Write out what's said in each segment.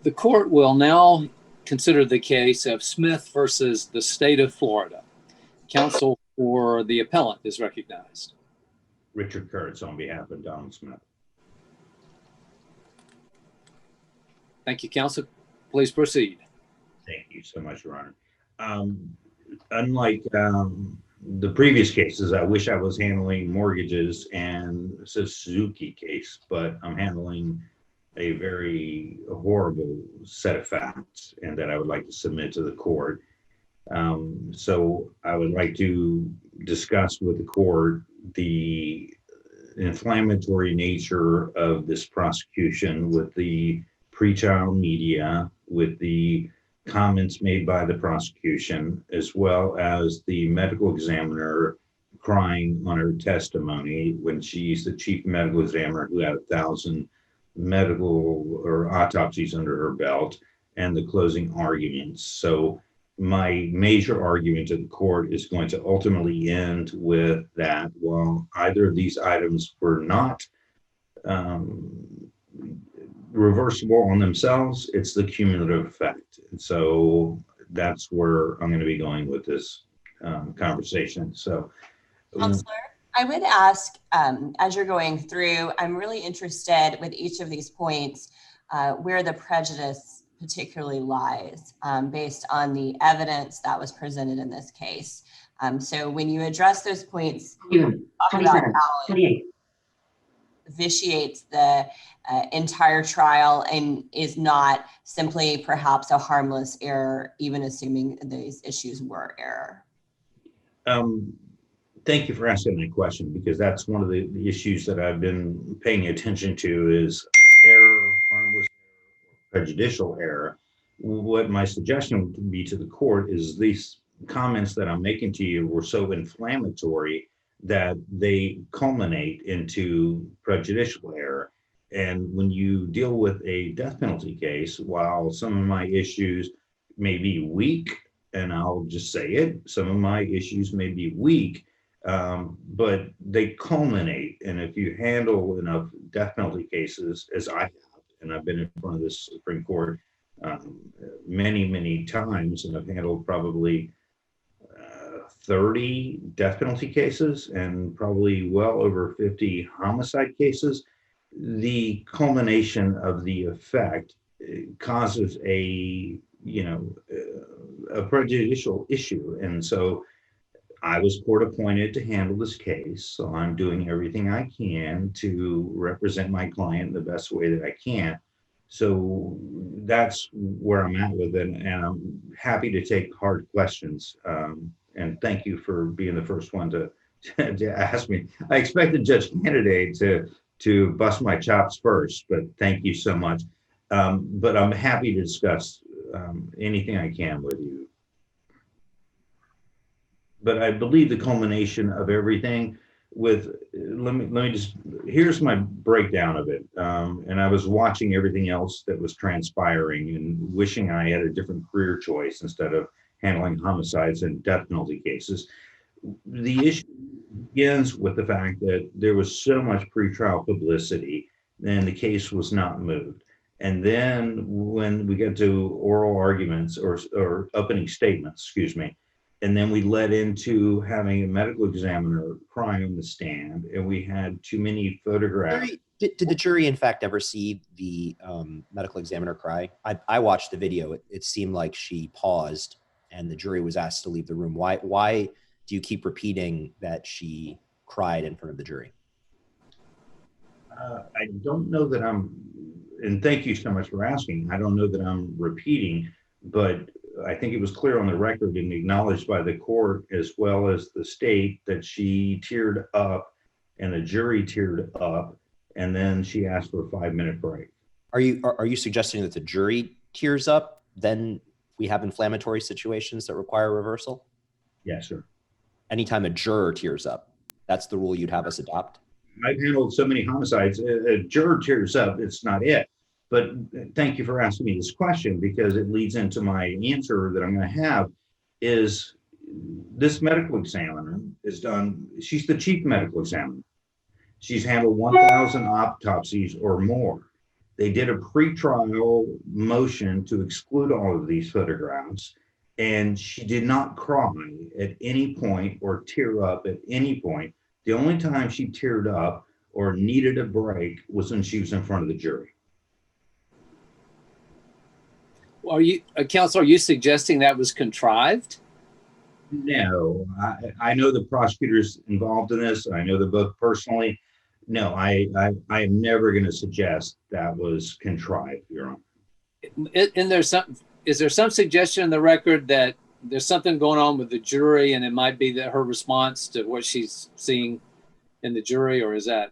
The court will now consider the case of Smith versus the state of Florida. Counsel for the appellant is recognized. Richard Kurtz on behalf of Donald Smith. Thank you, counsel. Please proceed. Thank you so much, Your Honor. Unlike the previous cases, I wish I was handling mortgages and it's a Suzuki case, but I'm handling a very horrible set of facts and that I would like to submit to the court. So I would like to discuss with the court the inflammatory nature of this prosecution with the pretrial media, with the comments made by the prosecution, as well as the medical examiner crying on her testimony when she's the chief medical examiner who had 1,000 medical or autopsies under her belt, and the closing arguments. So my major argument to the court is going to ultimately end with that while either of these items were not reversible on themselves, it's the cumulative effect. And so that's where I'm going to be going with this conversation. So, Counselor, I would ask, as you're going through, I'm really interested with each of these points where the prejudice particularly lies based on the evidence that was presented in this case. So when you address those points, talk about how it vitiates the entire trial and is not simply perhaps a harmless error, even assuming these issues were error. Thank you for asking that question, because that's one of the issues that I've been paying attention to is error, harmless error, prejudicial error. What my suggestion would be to the court is these comments that I'm making to you were so inflammatory that they culminate into prejudicial error. And when you deal with a death penalty case, while some of my issues may be weak, and I'll just say it, some of my issues may be weak, but they culminate. And if you handle enough death penalty cases, as I have, and I've been in front of the Supreme Court many, many times, and I've handled probably 30 death penalty cases and probably well over 50 homicide cases, the culmination of the effect causes a prejudicial issue. And so I was court appointed to handle this case, so I'm doing everything I can to represent my client the best way that I can. So that's where I'm at with it, and I'm happy to take hard questions. And thank you for being the first one to ask me. I expected Judge Candidate to bust my chops first, but thank you so much. But I'm happy to discuss anything I can with you. But I believe the culmination of everything with, let me just, here's my breakdown of it. And I was watching everything else that was transpiring and wishing I had a different career choice instead of handling homicides and death penalty cases. The issue begins with the fact that there was so much pretrial publicity and the case was not moved. And then when we get to oral arguments or opening statements, excuse me, and then we led into having a medical examiner crying on the stand, and we had too many photographs. Did the jury, in fact, ever see the medical examiner cry? I watched the video. It seemed like she paused and the jury was asked to leave the room. Why do you keep repeating that she cried in front of the jury? I don't know that and thank you so much for asking. I don't know that I'm repeating, but I think it was clear on the record and acknowledged by the court as well as the state that she teared up and the jury teared up, and then she asked for a 5-minute break. Are you suggesting that the jury tears up, then we have inflammatory situations that require reversal? Yes, sir. Anytime a juror tears up, that's the rule you'd have us adopt? I've handled so many homicides. A juror tears up, it's not it. But thank you for asking me this question, because it leads into my answer that I'm going to have is this medical examiner is done. She's the chief medical examiner. She's handled 1,000 autopsies or more. They did a pretrial motion to exclude all of these photographs, and she did not cry at any point or tear up at any point. The only time she teared up or needed a break was when she was in front of the jury. Are you, counsel, are you suggesting that was contrived? No, I know the prosecutors involved in this. I know them both personally. No, I am never going to suggest that was contrived, Your Honor. And is there some suggestion in the record that there's something going on with the jury, and it might be that her response to what she's seeing in the jury, or is that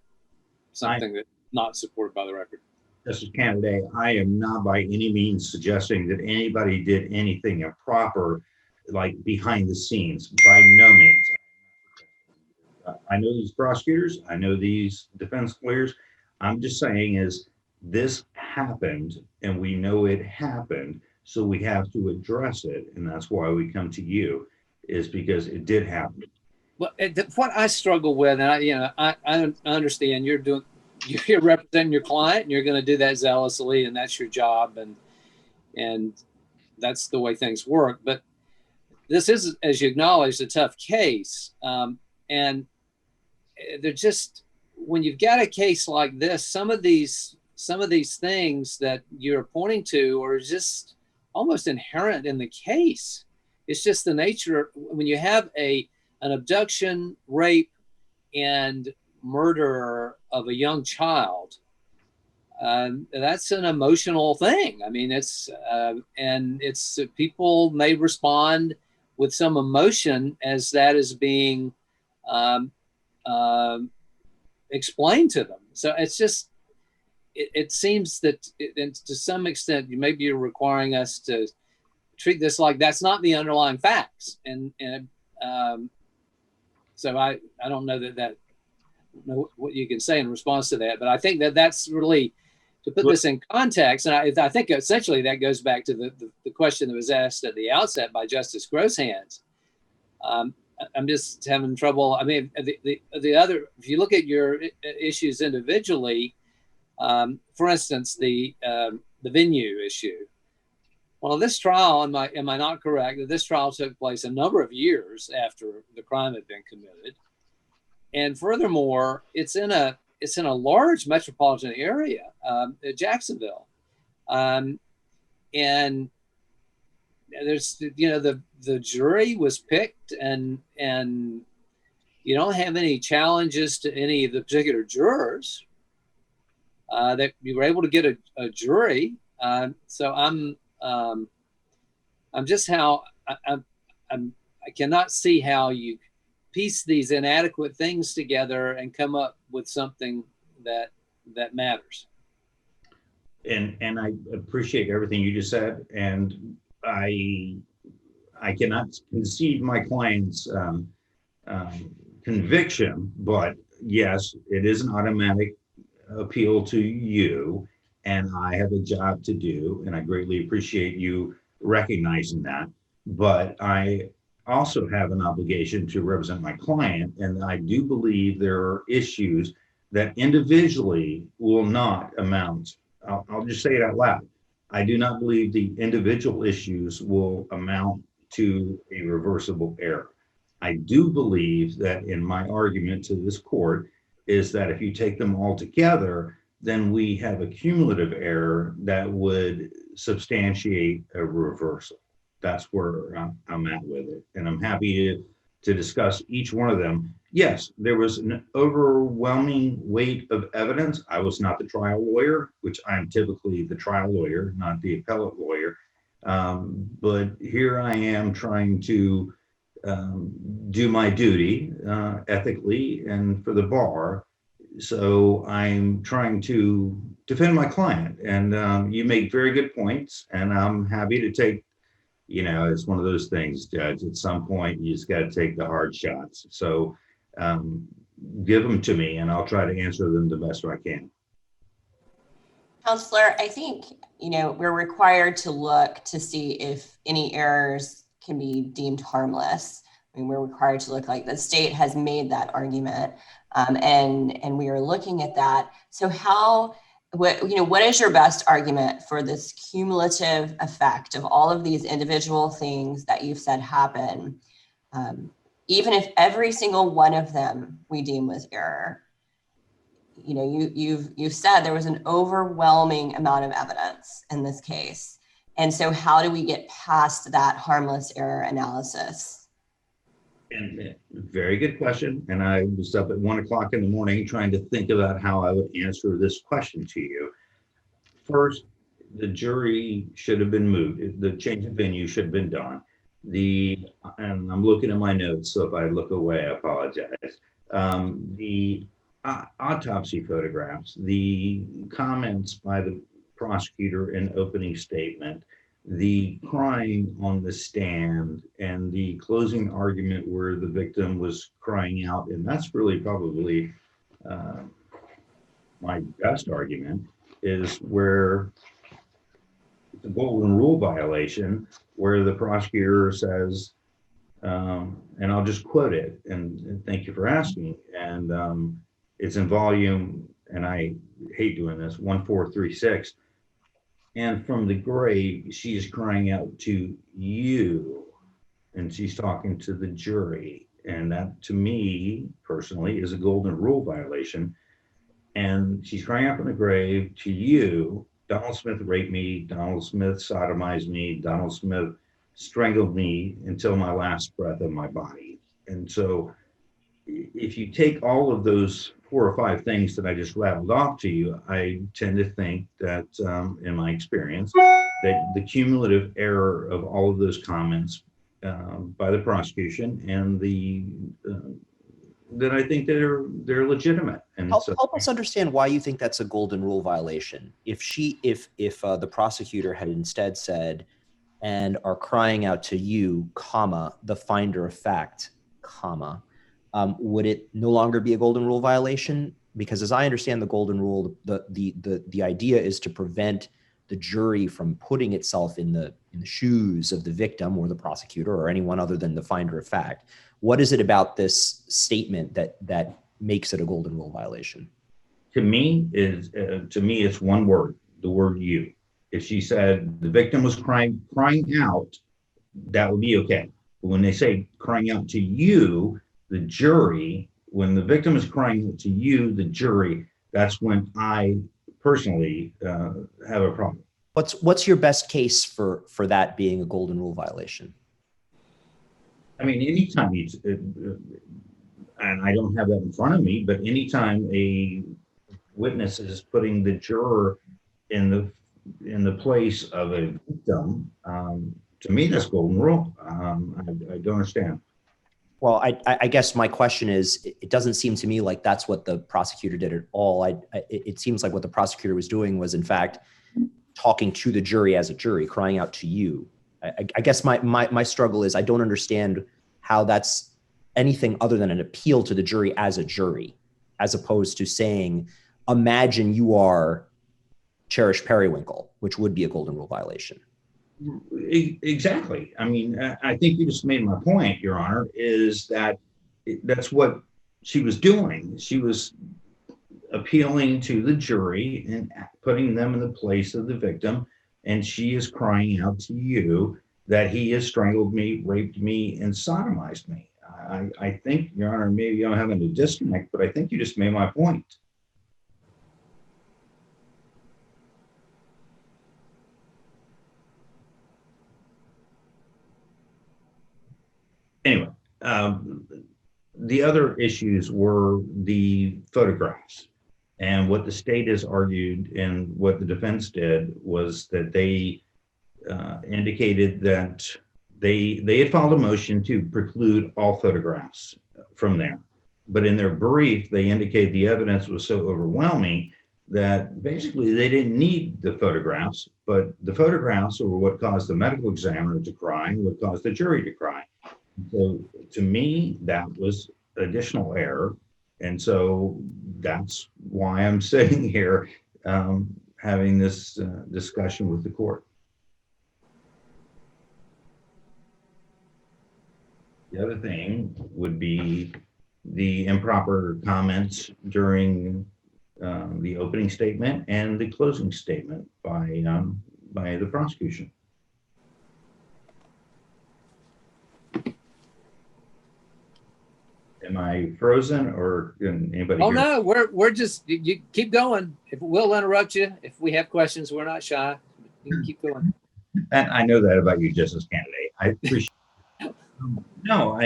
something that's not supported by the record? Justice Candidate, I am not by any means suggesting that anybody did anything improper, like behind the scenes. By no means. I know these prosecutors, I know these defense lawyers. I'm just saying is this happened, and we know it happened, so we have to address it, and that's why we come to you, is because it did happen. Well, what I struggle with, and I understand you're representing your client, and you're going to do that zealously, and that's your job, and that's the way things work. But this is, as you acknowledged, a tough case, and they're just, when you've got a case like this, some of these things that you're pointing to are just almost inherent in the case. It's just the nature when you have an abduction, rape, and murder of a young child. That's an emotional thing. I mean, it's people may respond with some emotion as that is being explained to them. So it's just, it seems that to some extent, maybe you're requiring us to treat this like that's not the underlying facts. And so I don't know know what you can say in response to that, but I think that's really, to put this in context, and I think essentially that goes back to the question that was asked at the outset by Justice Grosshands. I'm just having trouble. I mean, the other, if you look at your issues individually, for instance, the venue issue. Well, this trial, am I not correct that this trial took place a number of years after the crime had been committed, and furthermore, it's in a large metropolitan area, Jacksonville, and there's, the jury was picked, and you don't have any challenges to any of the particular jurors, that you were able to get a jury. So I'm just I cannot see how you piece these inadequate things together and come up with something that matters. And I appreciate everything you just said, and I cannot concede my client's conviction, but yes, it is an automatic appeal to you, and I have a job to do, and I greatly appreciate you recognizing that. But I also have an obligation to represent my client, and I do believe there are issues that individually will not amount. I'll just say it out loud. I do not believe the individual issues will amount to a reversible error. I do believe that in my argument to this court is that if you take them all together, then we have a cumulative error that would substantiate a reversal. That's where I'm at with it. And I'm happy to discuss each one of them. Yes, there was an overwhelming weight of evidence. I was not the trial lawyer, which I'm typically the trial lawyer, not the appellate lawyer. But here I am trying to do my duty ethically and for the bar. So I'm trying to defend my client. And you make very good points, and I'm happy to take, it's one of those things, Judge. At some point, you just got to take the hard shots. So give them to me, and I'll try to answer them the best I can. Counselor, I think, we're required to look to see if any errors can be deemed harmless. I mean, we're required to look, like the state has made that argument, and we are looking at that. So how what is your best argument for this cumulative effect of all of these individual things that you've said happen, even if every single one of them we deem was error? You've said there was an overwhelming amount of evidence in this case. And so how do we get past that harmless error analysis? And very good question. And I was up at 1 o'clock in the morning trying to think about how I would answer this question to you. First, the jury should have been moved. The change of venue should have been done. And I'm looking at my notes, so if I look away, I apologize. The autopsy photographs, the comments by the prosecutor in opening statement, the crying on the stand, and the closing argument where the victim was crying out, and that's really probably my best argument, is where the golden rule violation, where the prosecutor says, and I'll just quote it, and thank you for asking, and it's in volume, and I hate doing this, 1436. And from the grave, she is crying out to you, and she's talking to the jury. And that, to me, personally, is a golden rule violation. And she's crying out from the grave to you. Donald Smith raped me. Donald Smith sodomized me. Donald Smith strangled me until my last breath of my body. And so if you take all of those 4 or 5 things that I just rattled off to you, I tend to think that, in my experience, that the cumulative error of all of those comments by the prosecution and that I think that they're legitimate. And help us understand why you think that's a golden rule violation. If the prosecutor had instead said, and are crying out to you, comma, the finder of fact, comma, would it no longer be a golden rule violation? Because as I understand the golden rule, the idea is to prevent the jury from putting itself in the shoes of the victim or the prosecutor or anyone other than the finder of fact. What is it about this statement that makes it a golden rule violation? To me, it's one word, the word you. If she said the victim was crying out, that would be okay. But when they say crying out to you, the jury, when the victim is crying out to you, the jury, that's when I personally have a problem. What's your best case for that being a golden rule violation? I mean, anytime and I don't have that in front of me, but anytime a witness is putting the juror in the place of a victim, to me, that's golden rule. I don't understand. Well, I guess my question is, it doesn't seem to me like that's what the prosecutor did at all. It seems like what the prosecutor was doing was, in fact, talking to the jury as a jury, crying out to you. I guess my struggle is I don't understand how that's anything other than an appeal to the jury, as opposed to saying, imagine you are Cherish Perrywinkle, which would be a golden rule violation. Exactly. I mean, I think you just made my point, Your Honor, is that that's what she was doing. She was appealing to the jury and putting them in the place of the victim. And she is crying out to you that he has strangled me, raped me, and sodomized me. I think, Your Honor, maybe I'm having a disconnect, but I think you just made my point. Anyway, the other issues were the photographs. And what the state has argued and what the defense did was that they indicated that they had filed a motion to preclude all photographs from there. But in their brief, they indicated the evidence was so overwhelming that basically they didn't need the photographs, but the photographs were what caused the medical examiner to cry, what caused the jury to cry. So to me, that was additional error. And so that's why I'm sitting here having this discussion with the court. The other thing would be the improper comments during the opening statement and the closing statement by the prosecution. Am I frozen, or can anybody Oh hear? no, we're just you keep going. If we'll interrupt you if we have questions, we're not shy. You can keep going. And I know that about you, Justice Candidate. I appreciate it. No,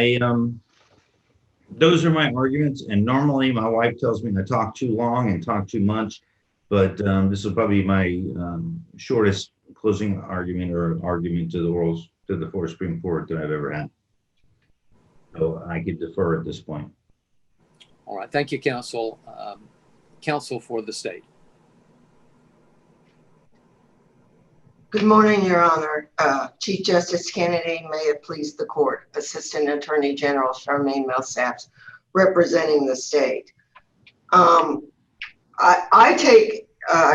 those are my arguments. And normally my wife tells me I talk too long and talk too much, but this will probably be my shortest closing argument or argument to the Florida Supreme Court that I've ever had. So I could defer at this point. All right, thank you, counsel. Counsel for the state. Good morning, Your Honor. Chief Justice Kennedy, may it please the court. Assistant Attorney General Charmaine Millsaps, representing the state. I take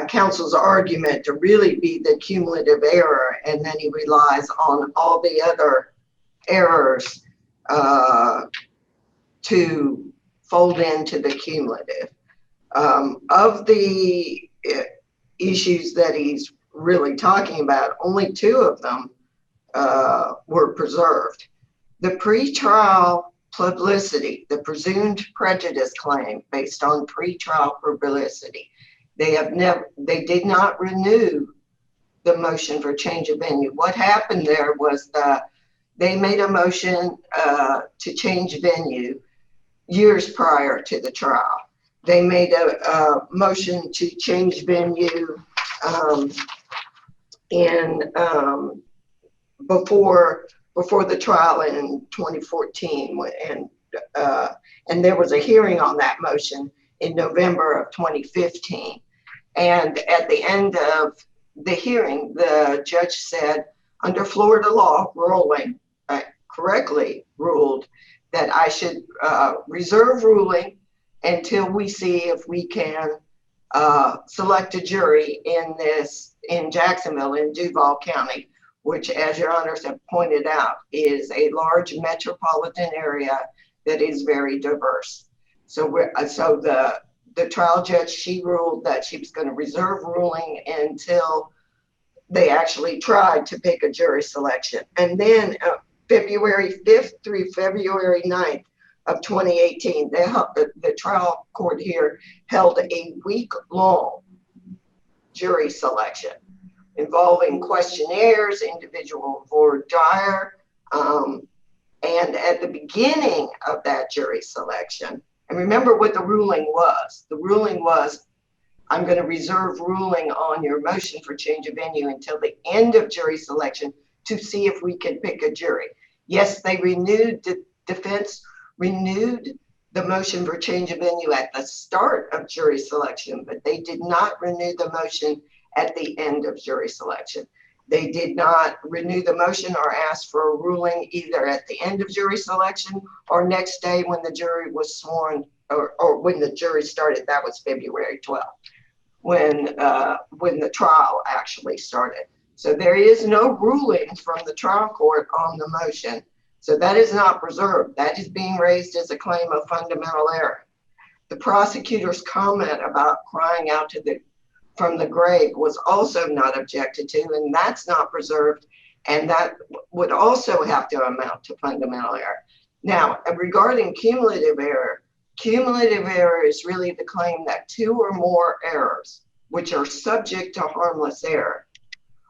counsel's argument to really be the cumulative error, and then he relies on all the other errors to fold into the cumulative. Of the issues that he's really talking about, only 2 of them were preserved. The pretrial publicity, the presumed prejudice claim based on pretrial publicity, they did not renew the motion for change of venue. What happened there was that they made a motion to change venue years prior to the trial. They made a motion to change venue before the trial in 2014, and there was a hearing on that motion in November of 2015. And at the end of the hearing, the judge said, under Florida law, ruling correctly ruled that I should reserve ruling until we see if we can select a jury in Jacksonville, in Duval County, which, as your honors have pointed out, is a large metropolitan area that is very diverse. So the trial judge, she ruled that she was going to reserve ruling until they actually tried to pick a jury selection. And then February 5th through February 9th of 2018, the trial court here held a week-long jury selection involving questionnaires, individual voir dire, and at the beginning of that jury selection, and remember what the ruling was. The ruling was, I'm going to reserve ruling on your motion for change of venue until the end of jury selection to see if we can pick a jury. Yes, they the defense renewed the motion for change of venue at the start of jury selection, but they did not renew the motion at the end of jury selection. They did not renew the motion or ask for a ruling either at the end of jury selection or next day when the jury was sworn, or when the jury started. That was February 12th, when the trial actually started. So there is no ruling from the trial court on the motion. So that is not preserved. That is being raised as a claim of fundamental error. The prosecutor's comment about crying out from the grave was also not objected to, and that's not preserved, and that would also have to amount to fundamental error. Now, regarding cumulative error is really the claim that 2 or more errors, which are subject to harmless error,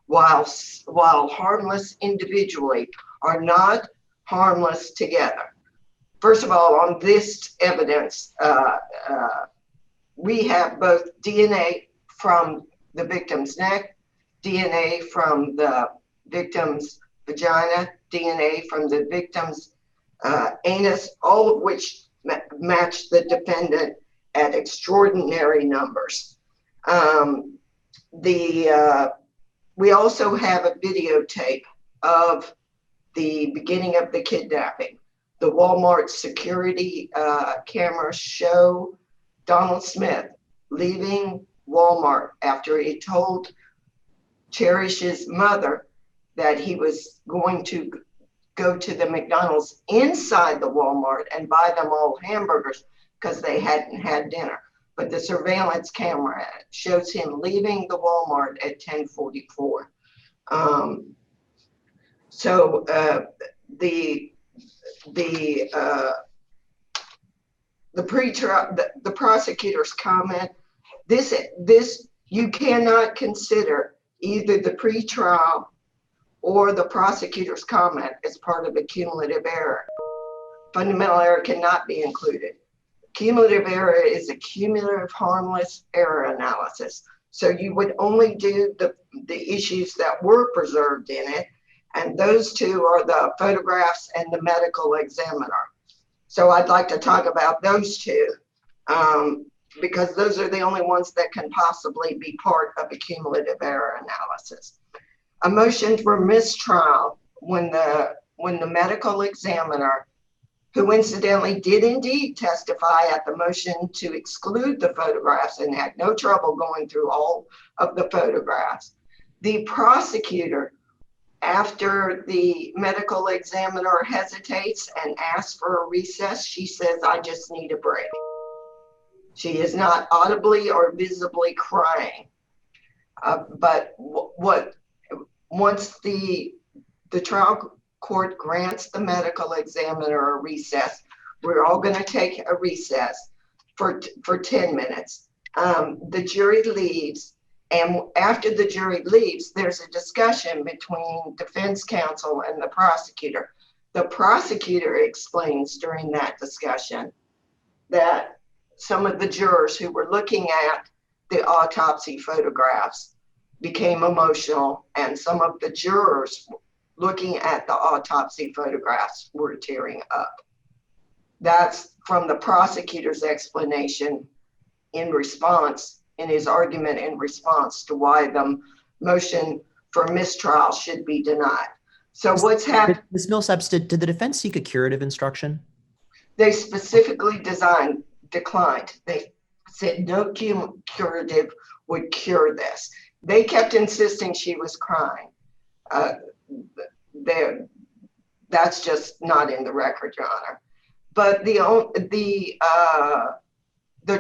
while harmless individually, are not harmless together. First of all, on this evidence, we have both DNA from the victim's neck, DNA from the victim's vagina, DNA from the victim's anus, all of which match the defendant at extraordinary numbers. We also have a videotape of the beginning of the kidnapping. The Walmart security cameras show Donald Smith leaving Walmart after he told Cherish's mother that he was going to go to the McDonald's inside the Walmart and buy them all hamburgers because they hadn't had dinner. but the surveillance camera shows him leaving the Walmart at 10:44. So the pretrial, the prosecutor's comment, this you cannot consider either the pretrial or the prosecutor's comment as part of a cumulative error. Fundamental error cannot be included. Cumulative error is a cumulative harmless error analysis. So you would only do the issues that were preserved in it, and those two are the photographs and the medical examiner. So I'd like to talk about those two because those are the only ones that can possibly be part of a cumulative error analysis. A motion for mistrial when the medical examiner, who incidentally did indeed testify at the motion to exclude the photographs and had no trouble going through all of the photographs. The prosecutor, after the medical examiner hesitates and asks for a recess, she says, "I just need a break." She is not audibly or visibly crying. But once the trial court grants the medical examiner a recess, we're all going to take a recess for 10 minutes. The jury leaves, and after the jury leaves, there's a discussion between defense counsel and the prosecutor. The prosecutor explains during that discussion that some of the jurors who were looking at the autopsy photographs became emotional, and some of the jurors looking at the autopsy photographs were tearing up. That's from the prosecutor's explanation in his argument in response to why the motion for mistrial should be denied. So what's happened? Ms. Millsaps, did the defense seek a curative instruction? They specifically declined. They said no curative would cure this. They kept insisting she was crying. That's just not in the record, Your Honor. But the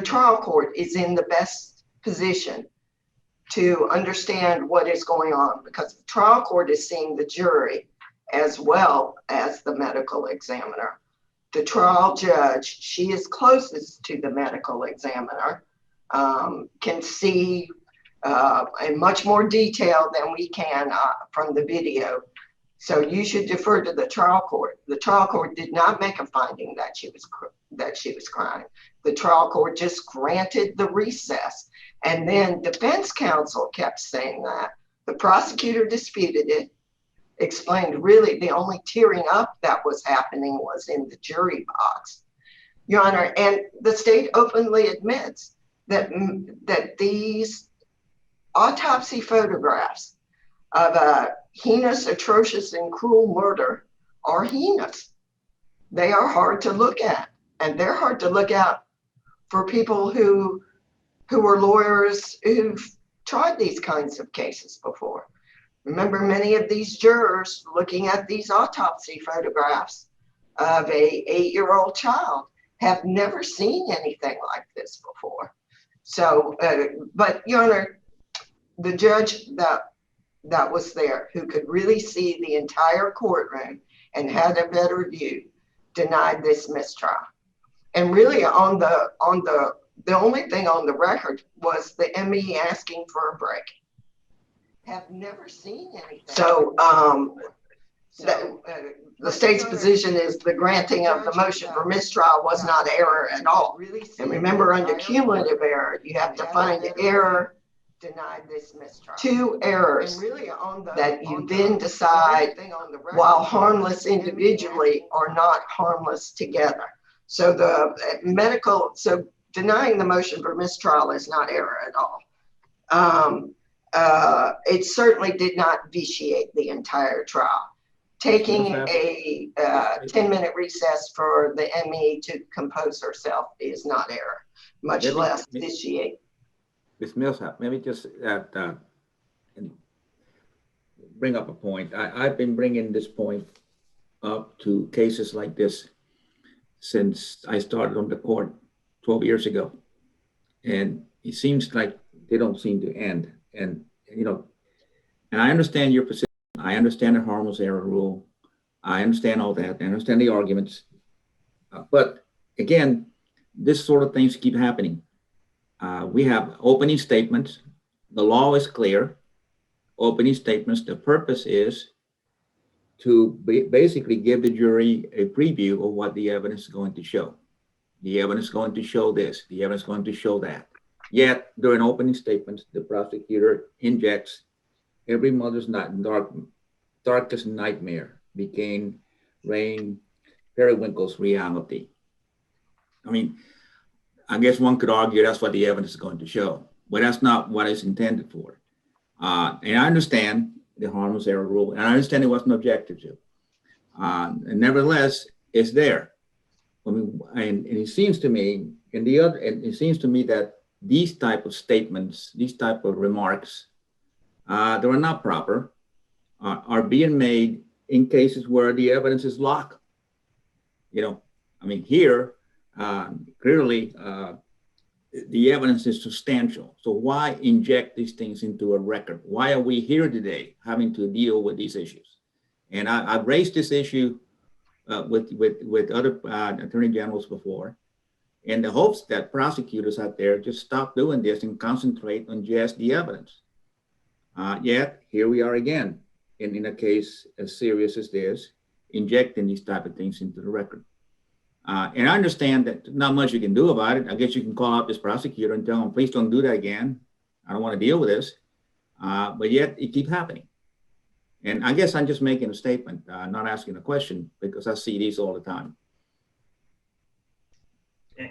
trial court is in the best position to understand what is going on, because the trial court is seeing the jury as well as the medical examiner. The trial judge, she is closest to the medical examiner, can see in much more detail than we can from the video. So you should defer to the trial court. The trial court did not make a finding that she was crying. The trial court just granted the recess. And then defense counsel kept saying that. The prosecutor disputed it, explained really the only tearing up that was happening was in the jury box. Your Honor, and the state openly admits that these autopsy photographs of a heinous, atrocious, and cruel murder are heinous. They are hard to look at, and they're hard to look at for people who are lawyers who've tried these kinds of cases before. Remember, many of these jurors looking at these autopsy photographs of a 8-year-old child have never seen anything like this before. So, but Your Honor, the judge that was there, who could really see the entire courtroom and had a better view, denied this mistrial. And really the only thing on the record was the ME asking for a break. Have never seen anything. So the state's position is the granting of the motion for mistrial was not error at all. And remember, under cumulative error, you have to find the error, denied this mistrial. 2 errors that you then decide, while harmless individually, are not harmless together. So denying the motion for mistrial is not error at all. It certainly did not vitiate the entire trial. Taking a 10-minute recess for the ME to compose herself is not error, much less vitiate. Ms. Millsap, let me just bring up a point. I've been bringing this point up to cases like this since I started on the court 12 years ago. and it seems like they don't seem to end. And, you know, and I understand your position. I understand the harmless error rule. I understand all that. I understand the arguments. But again, this sort of things keep happening. We have opening statements. The law is clear. Opening statements, the purpose is to basically give the jury a preview of what the evidence is going to show. The evidence is going to show this. The evidence is going to show that. Yet, during opening statements, the prosecutor injects every mother's darkest nightmare became Rain Periwinkle's reality. I mean, I guess one could argue that's what the evidence is going to show, but that's not what it's intended for. And I understand the harmless error rule, and I understand it wasn't objective to. And nevertheless, it's there. I mean, and it seems to me, it seems to me that these type of statements, these type of remarks, that are not proper, are being made in cases where the evidence is locked. You know, I mean, here, clearly, the evidence is substantial. So why inject these things into a record? Why are we here today having to deal with these issues? And I've raised this issue with other attorney generals before, in the hopes that prosecutors out there just stop doing this and concentrate on just the evidence. Yet here we are again in a case as serious as this, injecting these type of things into the record. And I understand that not much you can do about it. I guess you can call out this prosecutor and tell him, please don't do that again. I don't want to deal with this. But yet it keeps happening. And I guess I'm just making a statement, not asking a question, because I see these all the time.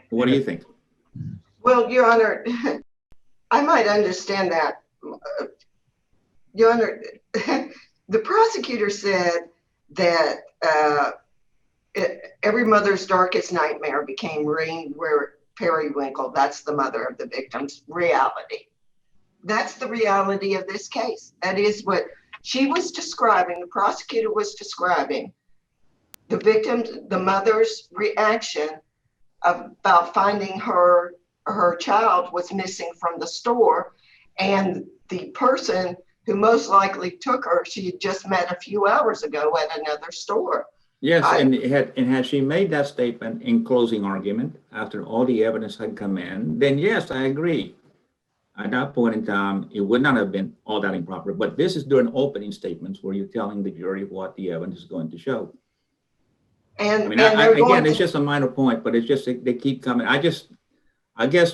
What do you think? Well, Your Honor, I might understand that. Your Honor, the prosecutor said that every mother's darkest nightmare became Rain Perrywinkle. That's the mother of the victim's reality. That's the reality of this case. That is what she was describing, the prosecutor was describing the victim's, the mother's reaction about finding her child was missing from the store, and the person who most likely took her, she had just met a few hours ago at another store. Yes, and had she made that statement in closing argument after all the evidence had come in, then yes, I agree. At that point in time, it would not have been all that improper. But this is during opening statements where you're telling the jury what the evidence is going to show. And I mean, again, it's just a minor point, but it's just they keep coming. I guess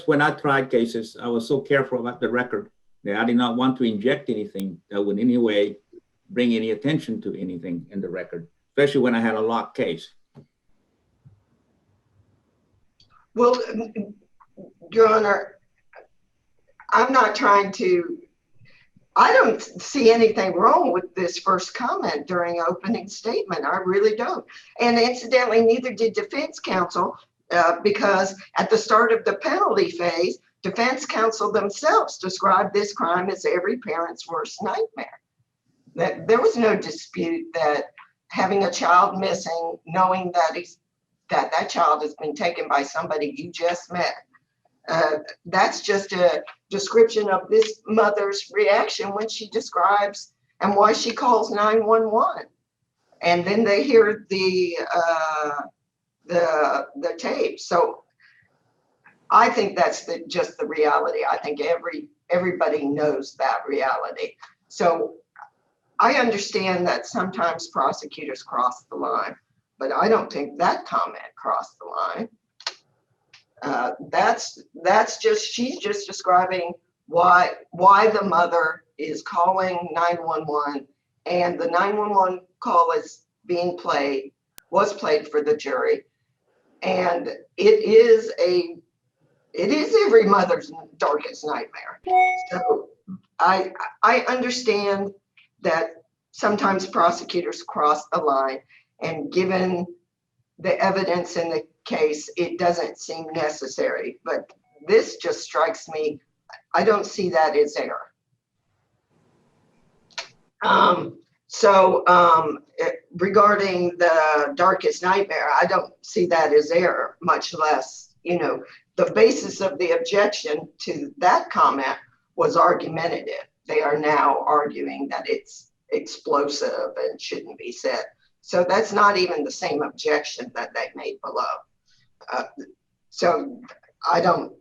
when I tried cases, I was so careful about the record that I did not want to inject anything that would in any way bring any attention to anything in the record, especially when I had a locked case. Well, Your Honor, I'm not trying to, I don't see anything wrong with this first comment during opening statement. I really don't. And incidentally, neither did defense counsel, because at the start of the penalty phase, defense counsel themselves described this crime as every parent's worst nightmare. That there was no dispute that having a child missing, knowing that that child has been taken by somebody you just met, that's just a description of this mother's reaction when she describes and why she calls 911. And then they hear the tape. So I think that's just the reality. I think everybody knows that reality. So I understand that sometimes prosecutors cross the line, but I don't think that comment crossed the line. That's just, she's just describing why the mother is calling 911, and the 911 call is was played for the jury, and it is every mother's darkest nightmare. So I understand that sometimes prosecutors cross the line, and given the evidence in the case, it doesn't seem necessary, but this just strikes me, I don't see that as error. Regarding the darkest nightmare, I don't see that as error, much less, the basis of the objection to that comment was argumentative. They are now arguing that it's explosive and shouldn't be said. So that's not even the same objection that they made below. So I don't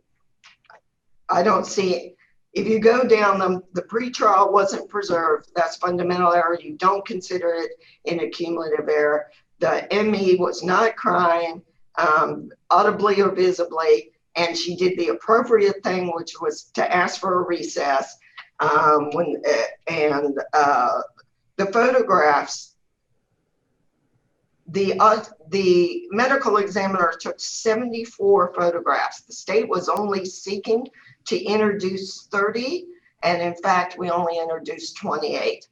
see, if you go down them, the pretrial wasn't preserved. That's fundamental error. You don't consider it in a cumulative error. The ME was not crying audibly or visibly, and she did the appropriate thing, which was to ask for a recess. The photographs, the medical examiner took 74 photographs. The state was only seeking to introduce 30, and in fact, we only introduced 28.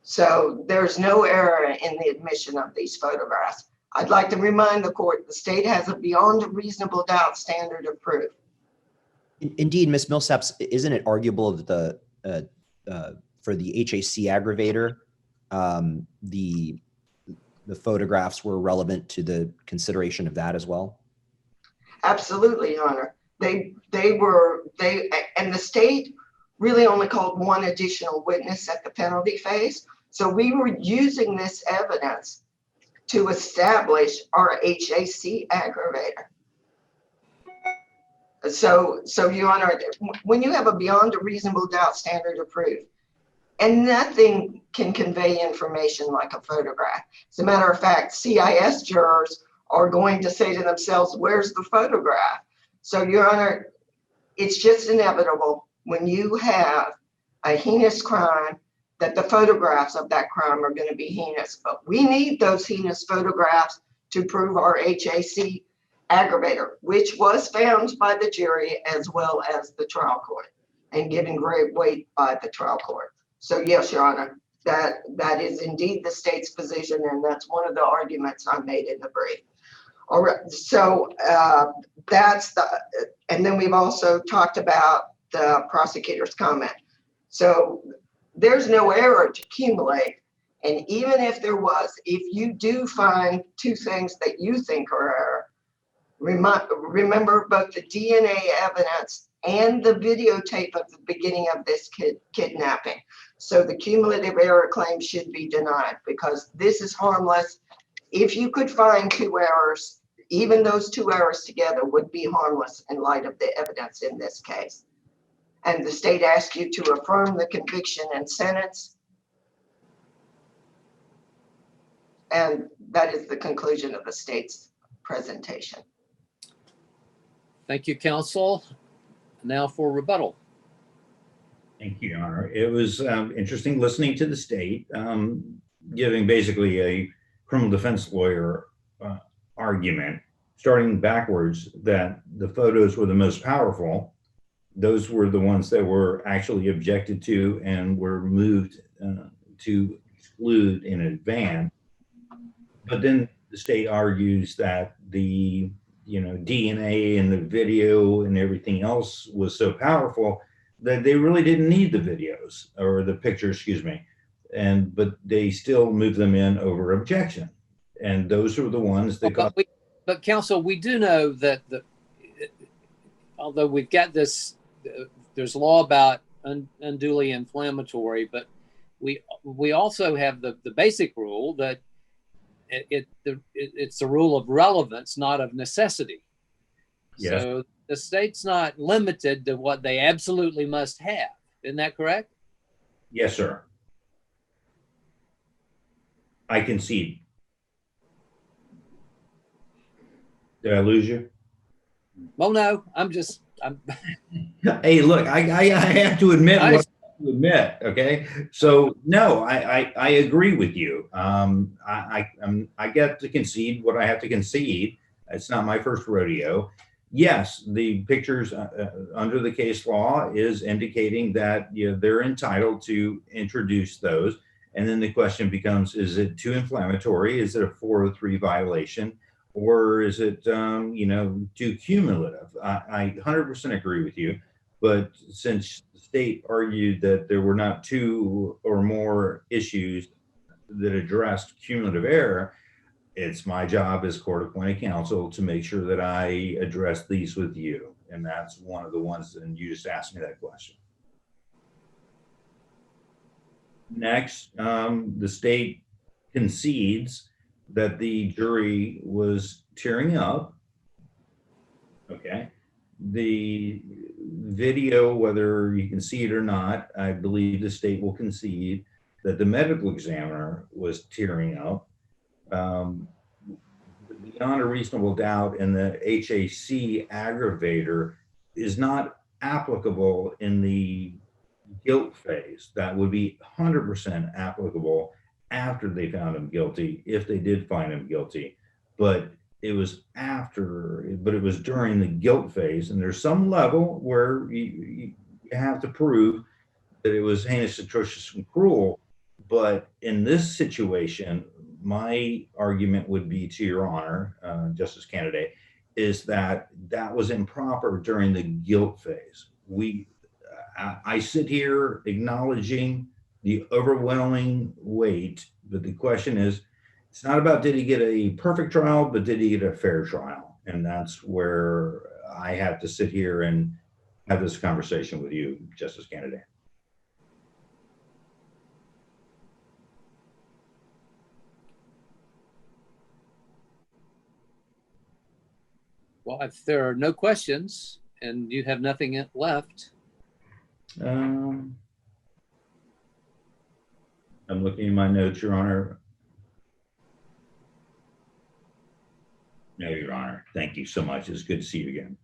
So there's no error in the admission of these photographs. I'd like to remind the court, the state has a beyond a reasonable doubt standard of proof. Indeed, Ms. Millsaps, isn't it arguable that for the HAC aggravator, the photographs were relevant to the consideration of that as well? Absolutely, Your Honor. And the state really only called one additional witness at the penalty phase. So we were using this evidence to establish our HAC aggravator. So Your Honor, when you have a beyond a reasonable doubt standard of proof, and nothing can convey information like a photograph. As a matter of fact, CIS jurors are going to say to themselves, where's the photograph? So Your Honor, it's just inevitable when you have a heinous crime that the photographs of that crime are going to be heinous. But we need those heinous photographs to prove our HAC aggravator, which was found by the jury as well as the trial court and given great weight by the trial court. So yes, Your Honor, that is indeed the state's position, and that's one of the arguments I made in the brief. All right, so and then we've also talked about the prosecutor's comment. So there's no error to accumulate, and even if there was, if you do find two things that you think are error, remember both the DNA evidence and the videotape of the beginning of this kidnapping. So the cumulative error claim should be denied because this is harmless. If you could find two errors, even those two errors together would be harmless in light of the evidence in this case. And the state asks you to affirm the conviction and sentence. And that is the conclusion of the state's presentation. Thank you, counsel. Now for rebuttal. Thank you, Your Honor. It was interesting listening to the state giving basically a criminal defense lawyer argument, starting backwards, that the photos were the most powerful. Those were the ones that were actually objected to and were moved to exclude in advance. But then the state argues that the DNA and the video and everything else was so powerful that they really didn't need the videos or the pictures, excuse me. But they still moved them in over objection. And those are the ones that got. But counsel, we do know that although we've got this, there's law about unduly inflammatory, but we also have the basic rule that it's the rule of relevance, not of necessity. Yes. So the state's not limited to what they absolutely must have. Isn't that correct? Yes, sir. I concede. Did I lose you? Well, no, I'm Hey, look, I have to admit what I have to admit, okay? So no, I agree with you. I get to concede what I have to concede. It's not my first rodeo. Yes, the pictures under the case law is indicating that they're entitled to introduce those. And then the question becomes, is it too inflammatory? Is it a 403 violation? Or is it, too cumulative? I 100% agree with you. But since the state argued that there were not two or more issues that addressed cumulative error, it's my job as court-appointed counsel to make sure that I address these with you. and that's one of the ones, and you just asked me that question. Next, the state concedes that the jury was tearing up. Okay. The video, whether you can see it or not, I believe the state will concede that the medical examiner was tearing up. Beyond a reasonable doubt, and the HAC aggravator is not applicable in the guilt phase. That would be 100% applicable after they found him guilty, if they did find him guilty. But it was during the guilt phase, and there's some level where you have to prove that it was heinous, atrocious, and cruel. But in this situation, my argument would be, to your honor, Justice Candidate, is that that was improper during the guilt phase. I sit here acknowledging the overwhelming weight, but the question is, it's not about did he get a perfect trial, but did he get a fair trial? And that's where I have to sit here and have this conversation with you, Justice Candidate. Well, if there are no questions and you have nothing left. I'm looking at my notes, Your Honor. No, Your Honor. Thank you so much. It's good to see you again.